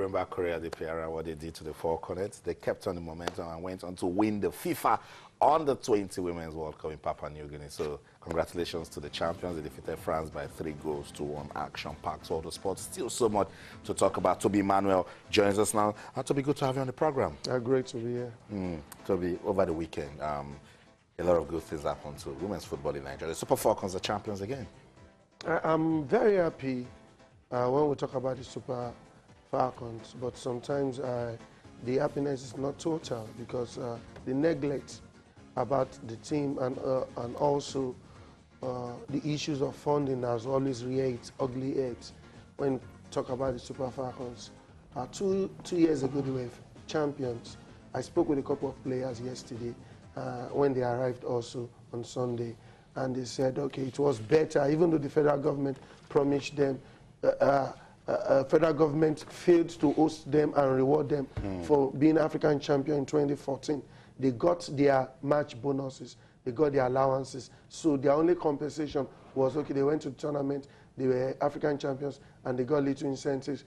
remember Korea, the PR, what they did to the Falcons. They kept on the momentum and went on to win the FIFA Under-20 Women's World Cup in Papua New Guinea. So congratulations to the champions. They defeated France by 3-1 action-packed. So the sports, still so much to talk about. Toby Emmanuel joins us now. Toby, good to have you on the program. Great to be here. Toby, over the weekend, a lot of good things happened to women's football in Nigeria. The Super Falcons are champions again. I'm very happy when we talk about the Super Falcons, but sometimes the happiness is not total because the neglect about the team and also the issues of funding has always reared ugly heads when we talk about the Super Falcons. 2 years ago, they were champions. I spoke with a couple of players yesterday when they arrived also on Sunday, and they said, okay, it was better, even though the federal government promised them, federal government failed to host them and reward them for being African champion in 2014. They got their match bonuses, they got their allowances, so their only compensation was, okay, they went to the tournament, they were African champions, and they got little incentives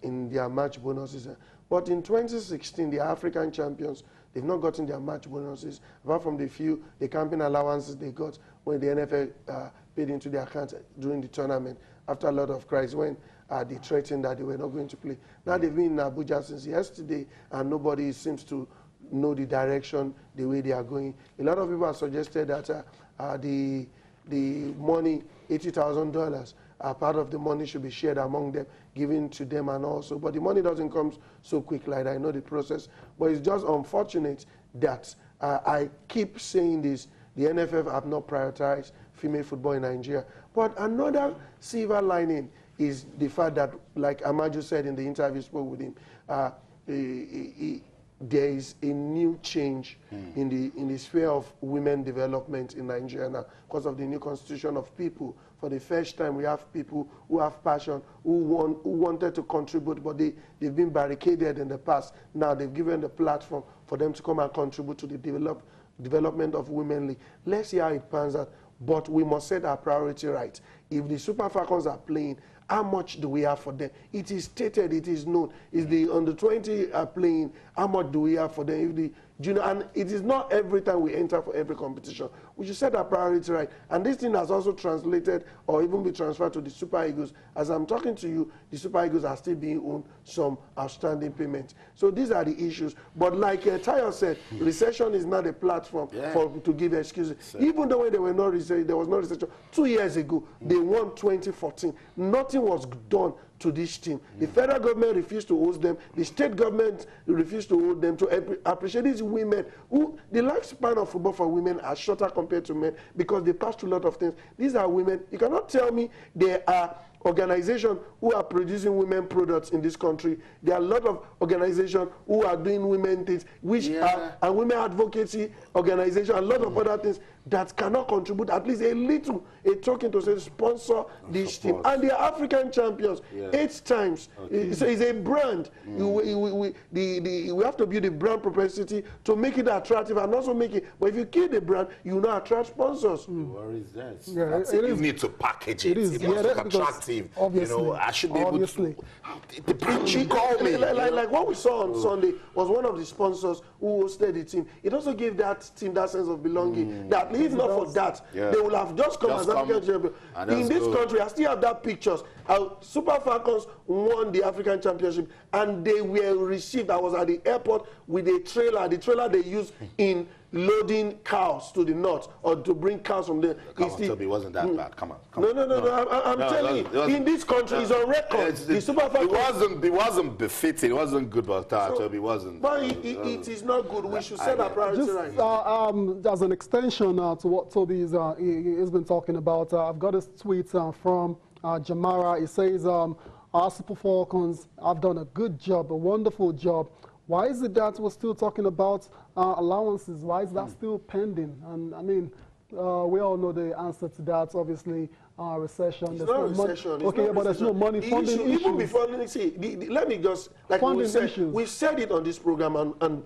in their match bonuses. But in 2016, the African champions, they've not gotten their match bonuses, apart from the few, the camping allowances they got when the NFL paid into their account during the tournament, after a lot of cries when they threatened that they were not going to play. Now they've been in Abuja since yesterday, and nobody seems to know the direction, the way they are going. A lot of people have suggested that the money, $80,000, part of the money should be shared among them, given to them and also. But the money doesn't come so quick, like I know the process. But it's just unfortunate that I keep saying this, the NFF have not prioritized female football in Nigeria. But another silver lining is the fact that, like Amaju said in the interview, spoke with him, there is a new change in the sphere of women development in Nigeria now because of the new constitution of people. For the first time, we have people who have passion, who wanted to contribute, but they've been barricaded in the past. Now they've given the platform for them to come and contribute to the development of Women League. Let's see how it pans out, but we must set our priority right. If the Super Falcons are playing, how much do we have for them? It is stated, it is known. If the under-20 are playing, how much do we have for them? If the junior, and it is not every time we enter for every competition. We should set our priority right. And this thing has also translated or even be transferred to the Super Eagles. As I'm talking to you, the Super Eagles are still being owed some outstanding payments. So these are the issues. But like Tayo said, recession is not a platform to give excuses. So, even though when there was no recession, 2 years ago, they won 2014. Nothing was done to this team. The federal government refused to host them. The state government refused to hold them, to appreciate these women who, the lifespan of football for women are shorter compared to men because they pass through a lot of things. These are women. You cannot tell me there are organizations who are producing women products in this country. There are a lot of organizations who are doing women things, which are and women advocacy organizations, a lot of other things that cannot contribute at least a little, a token to say sponsor this team. And they are African champions 8 times. It's a brand. We have to build a brand propensity to make it attractive and also make it. But if you kill the brand, you not attract sponsors. What is that? You need to package it. It must be attractive. Obviously, you know, I should be able to. She called me. Like what we saw on Sunday was one of the sponsors who hosted the team. It also gave that team that sense of belonging. That if not for that, they will have just come as African champions. In this country, I still have that pictures. Super Falcons won the African Championship, and they were received. I was at the airport with a trailer. The trailer they used in loading cows to the north or to bring cows from there. Come on, Toby, it wasn't that bad. Come on. No. I'm telling you, in this country, it's on record. The Super Falcons. It wasn't befitting. It wasn't good, but Toby wasn't. But it is not good. We should set our priority right. As an extension to what Toby has been talking about, I've got this tweet from Jamara. It says, our Super Falcons have done a good job, a wonderful job. Why is it that we're still talking about allowances? Why is that still pending? And I mean, we all know the answer to that. Obviously, recession. It's not recession. Okay, but there's no money funding issues. Even before, let me just, like we said it on this program, and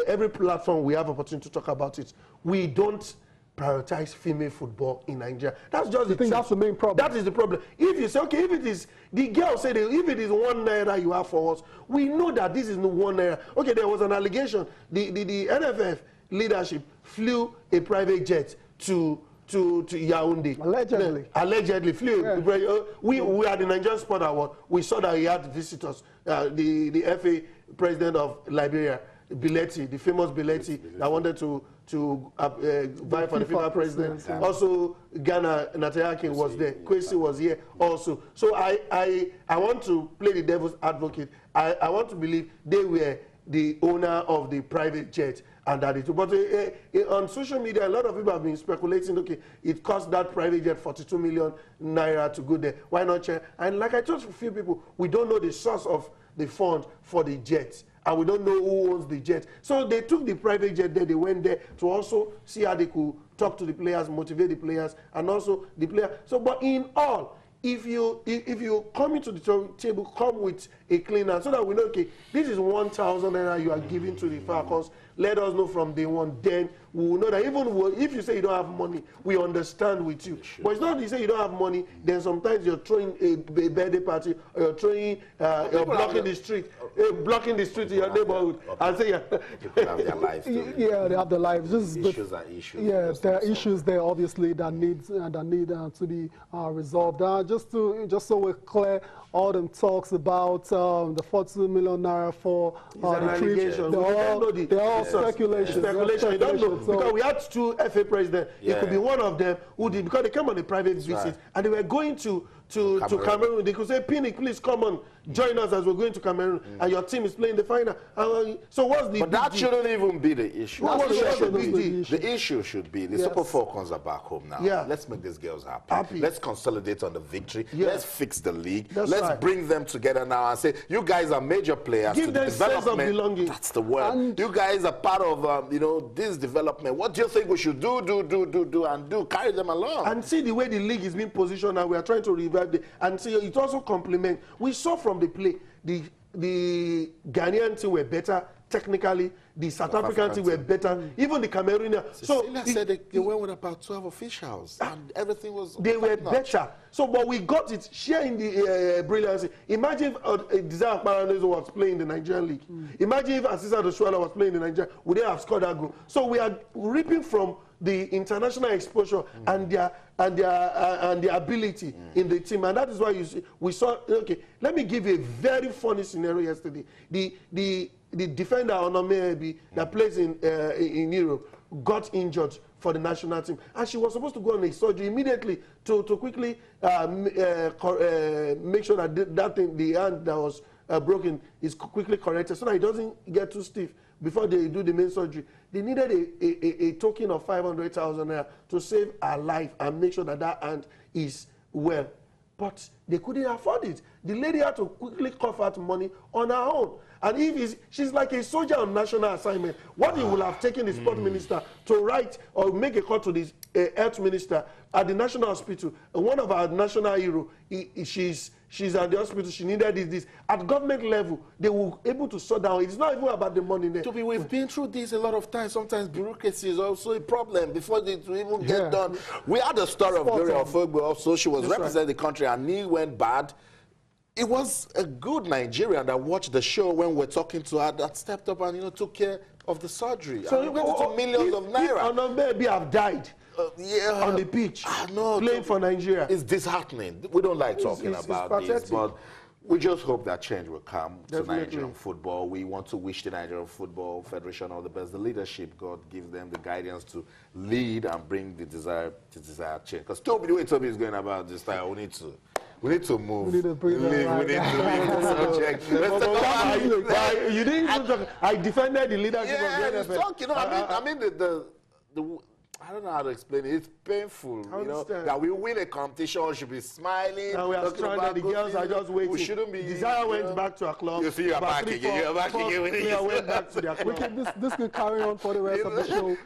every platform we have opportunity to talk about it. We don't prioritize female football in Nigeria. That's just the think truth. that's the main problem? That is the problem. If you say, okay, if it is, the girl said, if it is 1 naira you have for us, we know that this is no 1 naira. Okay, there was an allegation. The NFF leadership flew a private jet to Yaoundé. Allegedly. Allegedly flew. Yeah. We at the Nigerian Sport Award, we saw that he had visitors. The FA president of Liberia, Bileti, the famous Bileti, that wanted to vie for the FIFA president. Yeah. Also, Ghana, Natayaki was there. Kwesi was here also. So I want to play the devil's advocate. I want to believe they were the owner of the private jet. And that it, but on social media, a lot of people have been speculating, okay, it cost that private jet 42 million naira to go there. Why not share? And like I told a few people, we don't know the source of the fund for the jet. And we don't know who owns the jet. So they took the private jet there. They went there to also see how they could talk to the players, motivate the players, and also the player. So, but in all, if you come into the table, come with a cleaner so that we know, okay, this is 1,000 naira you are giving to the Falcons. Let us know from day one. Then we will know that even if you say you don't have money, we understand with you. Sure. But it's not you say you don't have money, then sometimes you're throwing a birthday party, or you're throwing, you're blocking the street in your neighborhood, and say, yeah. People have their lives too. Yeah, they have their lives. Issues are issues. Yeah, there are issues there, obviously, that need to be resolved. Just so we're clear, all them talks about the 42 million naira for the trip, they're all speculation. Speculation. You don't know. So, because we had 2 FA presidents. Yeah. It could be one of them who did, because they came on a private visit, and they were going to Cameroon. They could say, Pinnick, please come on, join us as we're going to Cameroon, and your team is playing the final. So what's the But that shouldn't even be the issue. The issue should be the Super Falcons are back home now. Yeah. Let's make these girls happy. Let's consolidate on the victory. Yeah. Let's fix the league. Let's bring them together now and say, you guys are major players. Give them sense of belonging. That's the word. And you guys are part of this development. What do you think we should do? Carry them along. And see the way the league is being positioned now. We are trying to revive and see it also complements. We saw from the play the Ghanaian team were better technically. The South African team were better. Even the Cameroonian. So Cecilia said they went with about 12 officials, and everything was. They were better. So, but we got it. Share in the brilliancy. Imagine if Desire Paranaso was playing in the Nigerian league. Imagine if Asisa Doshuala was playing in the Nigerian. Would they have scored that goal? So we are reaping from the international exposure and their ability in the team, and that is why we saw. Okay, let me give you a very funny scenario yesterday. The defender Onomebi that plays in Europe got injured for the national team, and she was supposed to go on a surgery immediately to quickly make sure that thing, the hand that was broken, is quickly corrected so that it doesn't get too stiff before they do the main surgery. They needed a token of 500,000 naira to save her life and make sure that hand is well. But they couldn't afford it. The lady had to quickly cough out money on her own. And she's like a soldier on national assignment. What he would have taken the sport minister to write or make a call to the health minister at the national hospital. One of our national heroes, she's at the hospital, she needed this. At government level, they were able to sort down. It's not even about the money there. We've been through this a lot of times. Sometimes bureaucracy is also a problem before they even get done. We had a story of Gloria Ofogbo also. She was representing the country and knee went bad. It was a good Nigerian that watched the show when we're talking to her that stepped up and took care of the surgery. So it went into millions of naira. And maybe have died on the pitch playing for Nigeria. It's disheartening. We don't like talking about this, but we just hope that change will come to Nigerian football. We want to wish the Nigerian Football Federation all the best. The leadership, God gives them the guidance to lead and bring the desired change. Because the way Toby is going about this time, we need to move. We need to bring we need to leave the subject. You didn't even talk. I defended the leadership of the NFL. I mean, I don't know how to explain it. It's painful, that we win a competition, we should be smiling. And we are stranded. The girls are just waiting. We shouldn't be. Desire went back to our club. You see, you're back again. Went back to their club. This can carry on for the rest of the show.